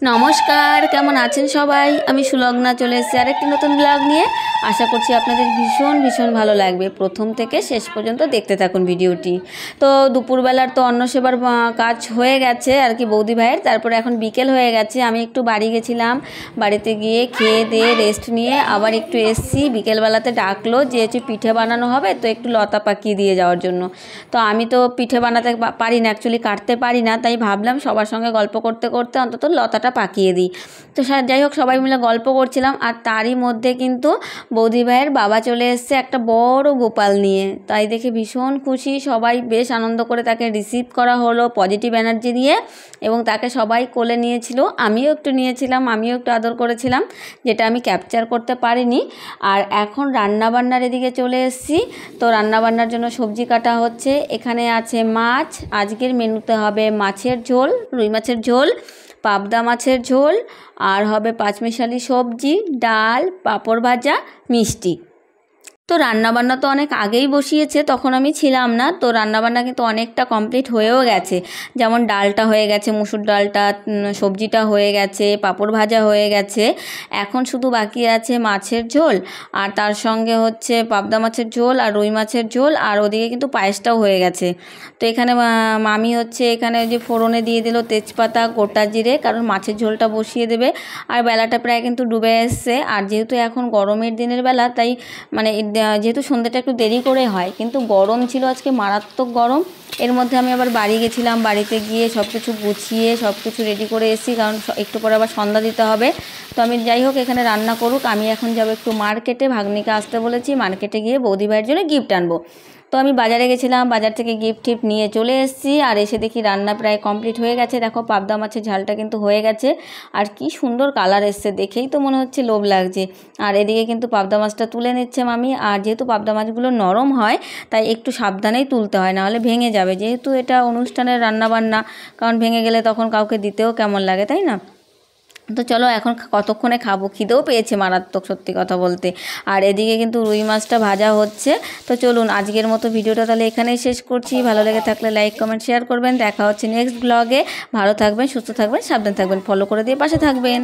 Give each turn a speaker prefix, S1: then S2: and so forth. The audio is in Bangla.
S1: নমস্কার, কেমন আছেন সবাই? আমি সুলগ্না চলে এসেছি আরেকটি নতুন ব্লগ নিয়ে। আশা করছি আপনাদের ভীষণ ভালো লাগবে। প্রথম থেকে শেষ পর্যন্ত দেখতে থাকুন ভিডিওটি। তো দুপুরবেলার তো অন্ন সেবার কাজ হয়ে গেছে আর কি বৌদি ভাইয়ের। তারপরে এখন বিকেল হয়ে গেছে, আমি একটু বাড়ি গেছিলাম। বাড়িতে গিয়ে খেয়ে দিয়ে রেস্ট নিয়ে আবার একটু এসছি। বিকেলবেলাতে ডাকলো যে পিঠে বানানো হবে, তো একটু লতা পাকিয়ে দিয়ে যাওয়ার জন্য। তো আমি তো পিঠে বানাতে পারি না, অ্যাকচুয়ালি কাটতে পারি না, তাই ভাবলাম সবার সঙ্গে গল্প করতে করতে অন্তত লতাটা পাকিয়ে দিই। তো যাই হোক, সবাই মিলে গল্প করছিলাম, আর তারই মধ্যে কিন্তু বৌদি ভাইয়ের বাবা চলে এসছে একটা বড় গোপাল নিয়ে। তাই দেখে ভীষণ খুশি, সবাই বেশ আনন্দ করে তাকে রিসিভ করা হলো পজিটিভ এনার্জি দিয়ে, এবং তাকে সবাই কোলে নিয়েছিল। আমিও একটু নিয়েছিলাম, আমিও একটু আদর করেছিলাম, যেটা আমি ক্যাপচার করতে পারিনি। আর এখন রান্নাবান্নার এদিকে চলে এসেছি। তো রান্নাবান্নার জন্য সবজি কাটা হচ্ছে। এখানে আছে মাছ, আজকের মেনুতে হবে মাছের ঝোল, রুই মাছের ঝোল, পাবদা মাছের ঝোল, আর হবে পাঁচমিশালি সবজি, ডাল, পাঁপড় ভাজা, মিষ্টি। তো রান্নাবান্না তো অনেক আগেই বসিয়েছে, তখন আমি ছিলাম না। তো রান্নাবান্না কিন্তু অনেকটা কমপ্লিট হয়েও গেছে। যেমন ডালটা হয়ে গেছে, মুসুর ডালটা, সবজিটা হয়ে গেছে, পাঁপড় ভাজা হয়ে গেছে। এখন শুধু বাকি আছে মাছের ঝোল, আর তার সঙ্গে হচ্ছে পাবদা মাছের ঝোল আর রুই মাছের ঝোল, আর ওদিকে কিন্তু পায়েসটাও হয়ে গেছে। তো এখানে মামি হচ্ছে এখানে যে ফোড়নে দিয়ে দিল তেজপাতা, গোটা জিরে, কারণ মাছের ঝোলটা বসিয়ে দেবে। আর বেলাটা প্রায় কিন্তু ডুবে এসছে, আর যেহেতু এখন গরমের দিনের বেলা, তাই মানে যেহেতু সন্ধ্যাটা একটু দেরি করে হয়, কিন্তু গরম ছিল আজকে, মারাত্মক গরম। এর মধ্যে আমি আবার বাড়ি গেছিলাম, বাড়িতে গিয়ে সব কিছু গুছিয়ে সব কিছু রেডি করে এসেছি, কারণ একটু পরে আবার সন্ধ্যা দিতে হবে। তো আমি যাই হোক, এখানে রান্না করুক, আমি এখন যাবো একটু মার্কেটে, ভাগ্নিকে আসতে বলেছি, মার্কেটে গিয়ে বৌদি ভাইয়ের জন্য গিফট আনবো। তো আমি বাজারে গেছিলাম, বাজার থেকে গিফট টিফট নিয়ে চলে এসেছি, আর এসে দেখি রান্না প্রায় কমপ্লিট হয়ে গেছে। দেখো পাবদা মাছের ঝালটা কিন্তু হয়ে গেছে, আর কি সুন্দর কালার এসছে, দেখেই তো মনে হচ্ছে লোভ লাগছে। আর এদিকে কিন্তু পাবদা মাছটা তুলে নিচ্ছে মামি। আর যেহেতু পাবদা মাছগুলো নরম হয়, তাই একটু সাবধানেই তুলতে হয়, নাহলে ভেঙে যাবে। যেহেতু এটা অনুষ্ঠানের রান্নাবান্না, কারণ ভেঙে গেলে তখন কাউকে দিতেও কেমন লাগে, তাই না? তো চলো, এখন কতক্ষণে খাবো, খিদেও পেয়েছে মারাত্মক, সত্যি কথা বলতে। আর এদিকে কিন্তু রুই মাছটা ভাজা হচ্ছে। তো চলুন, আজকের মতো ভিডিওটা তাহলে এখানেই শেষ করছি। ভালো লেগে থাকলে লাইক কমেন্ট শেয়ার করবেন। দেখা হচ্ছে নেক্সট ব্লগে। ভালো থাকবেন, সুস্থ থাকবেন, সাবধান থাকবেন, ফলো করে দিয়ে পাশে থাকবেন।